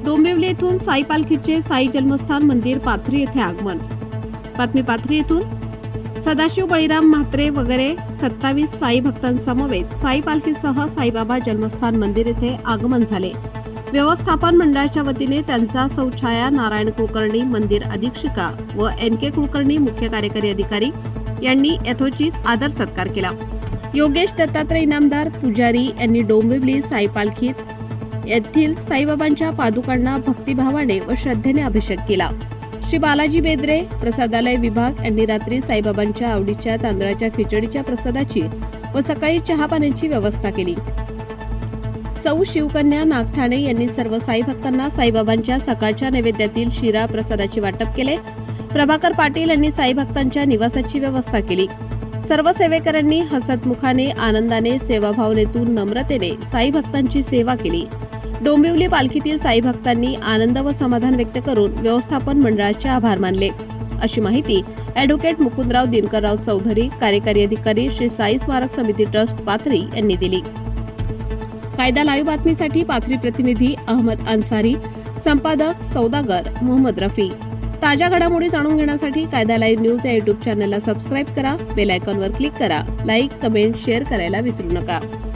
डोंबिवली येथून साई पालखीचे साई जन्मस्थान मंदिर पाथरी येथे आगमन। बातमी पाथरी येथून सदाशिव बळीराम म्हात्रे वगैरे 27 साई भक्तांसमवेत साई पालखीसह साईबाबा जन्मस्थान मंदिर येथे आगमन झाले। व्यवस्थापन मंडळाच्या वतीने त्यांचा सौ छाया नारायण कुलकर्णी मंदिर अधीक्षिका व NK कुलकर्णी मुख्य कार्यकारी अधिकारी यांनी यथोचित आदर सत्कार केला। योगेश दत्तात्रय इनामदार पुजारी यांनी डोंबिवली साई पालखीत येथील साईबाबांच्या पादुकांना भक्तिभावाने व श्रद्धेने अभिषेक केला। श्री बालाजी बेदरे प्रसादालय विभाग यांनी रात्री साईबाबांच्या आवडीच्या तांदळाच्या खिचडीच्या प्रसादाची व सकाळी चहा पाण्याची व्यवस्था केली। सौ शिवकन्या नागठाणे यांनी सर्व साई भक्तांना साईबाबांच्या सकाळच्या नैवेद्यातील शिरा प्रसादाचे वाटप केले। प्रभाकर पाटील यांनी साई भक्तांच्या निवासाची व्यवस्था केली। सर्व सेवेकरांनी हसतमुखाने आनंदाने सेवाभावनेतून नम्रतेने साई भक्तांची सेवा केली। डोंबिवली पालखीतील साई भक्तांनी आनंद व समाधान व्यक्त करून व्यवस्थापन मंडळाचे आभार मानले, अशी माहिती ॲडव्होकेट मुकुंदराव दिनकरराव चौधरी कार्यकारी अधिकारी श्री साई स्मारक समिती ट्रस्ट पाथरी यांनी दिली। कायदा लाईव्ह बातमीसाठी पाथरी प्रतिनिधी अहमद अन्सारी, संपादक सौदागर मोहम्मद रफी। ताज्या घडामोडी जाणून घेण्यासाठी कायदा लाईव्ह न्यूज या YouTube चॅनलला सबस्क्राईब करा, बेल आयकॉनवर क्लिक करा, लाईक, कमेंट, शेअर करायला विसरू नका।